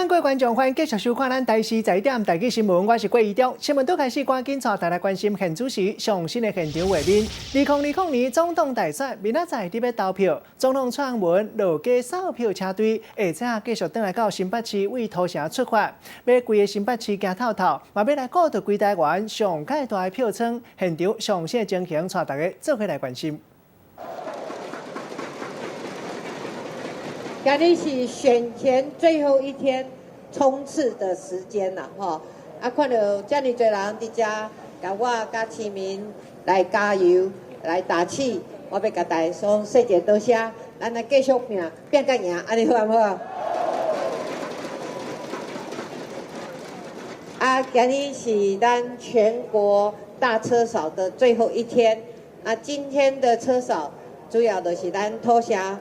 晚，各位观众，欢迎继续收看咱台视在点台记新闻，我是郭一中。新闻都开始，赶紧带大家关心现主席上新的现场画面。2020年总统大选，明仔载伫要投票，总统蔡英文落街扫票车队，下早继续登来到新北市为土城出发，要规个新北市行透透，嘛要来顾到规台湾上界大的票仓，现场上新的情形，带大家做伙来关心。 今日是选前最后一天冲刺的时间啦，吼！看到这么多人伫遮，甲我甲市民来加油、来打气，我要甲大家说谢谢多谢，咱来继续拼甲赢，安尼好唔好？今日是咱全国大车扫的最后一天，今天的车扫主要就是咱土城、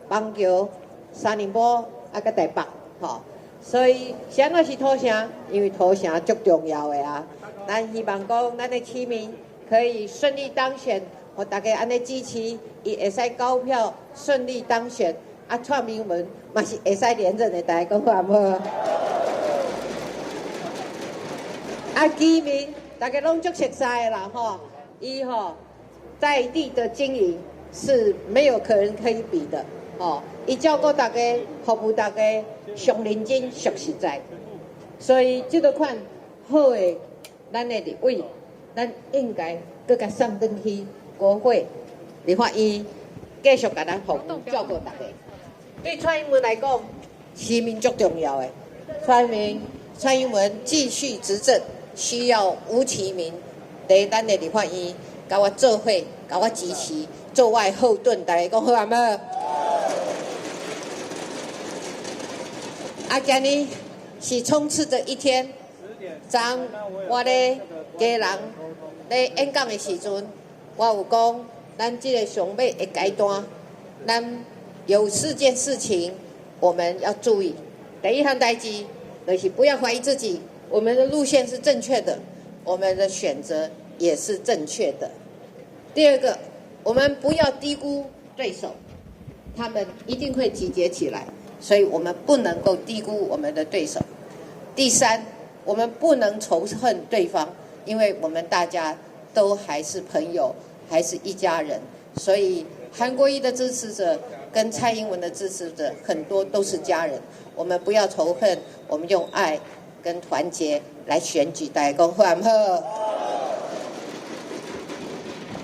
邦桥。 三林坡甲台北，吼，所以啥个是土城？因为土城足重要的啊。咱希望讲，咱的市民可以顺利当选，互大家安尼支持，伊会使高票顺利当选。蔡英文嘛是会使连任的，大家讲好唔好？居民大家拢足熟悉的啦，吼，伊吼在地的经营是没有可能可以比的。 哦，伊照顾大家，服务大家，上认真、上实在。所以这个款好的，咱的立委，咱应该搁甲送转去国会、立法院，继续甲咱服务、照顾大家。对蔡英文来讲，市民最重要的。蔡英文继续执政，需要吴其民在咱的立法院，甲我做伙，甲我支持，做我的后盾。大家讲好啊无？ 今日是冲刺的一天。昨我咧家人咧演讲的时阵，我有讲，咱这个上尾的阶段，咱有4件事情我们要注意。第一项代志就是不要怀疑自己，我们的路线是正确的，我们的选择也是正确的。第二个，我们不要低估对手，他们一定会集结起来。 所以我们不能够低估我们的对手。第三，我们不能仇恨对方，因为我们大家都还是朋友，还是一家人。所以韩国瑜的支持者跟蔡英文的支持者很多都是家人。我们不要仇恨，我们用爱跟团结来选举，大家讲好唔好？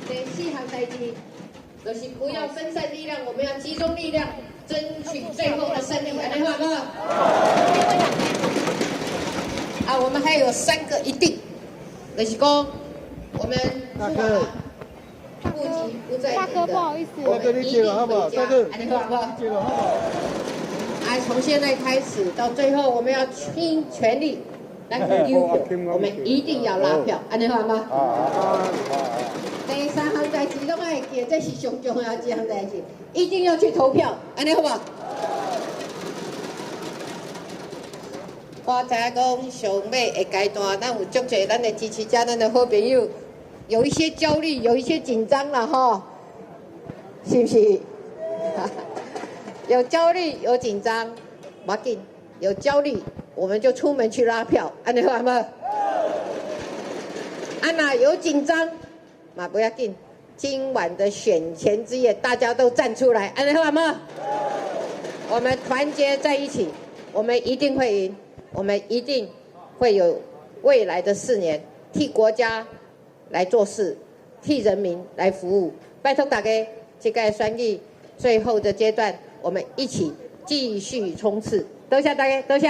第4项代志就是不要分散力量，我们要集中力量。 争取最后的胜利，安尼好不好？我们还有3个一定，就是讲我们户籍不在地的，我们一定回家，安尼好不好？从现在开始到最后，我们要倾全力来丢票，我们一定要拉票，安尼好吗？第3项代志拢爱记，这是上重要一项代志，一定要去投票，安尼好不好？我知影讲上尾的阶段，咱有足侪咱的支持者，咱的好朋友，有一些焦虑，有一些紧张了吼，是不是？有焦虑，有紧张，不要紧，有焦虑我们就出门去拉票，安尼好吗？那有紧张。 嘛不要紧，今晚的选前之夜，大家都站出来，安尼好吗？我们团结在一起，我们一定会赢，我们一定会有未来的4年，替国家来做事，替人民来服务。拜托大家，这个选举最后的阶段，我们一起继续冲刺。多谢大家，多谢。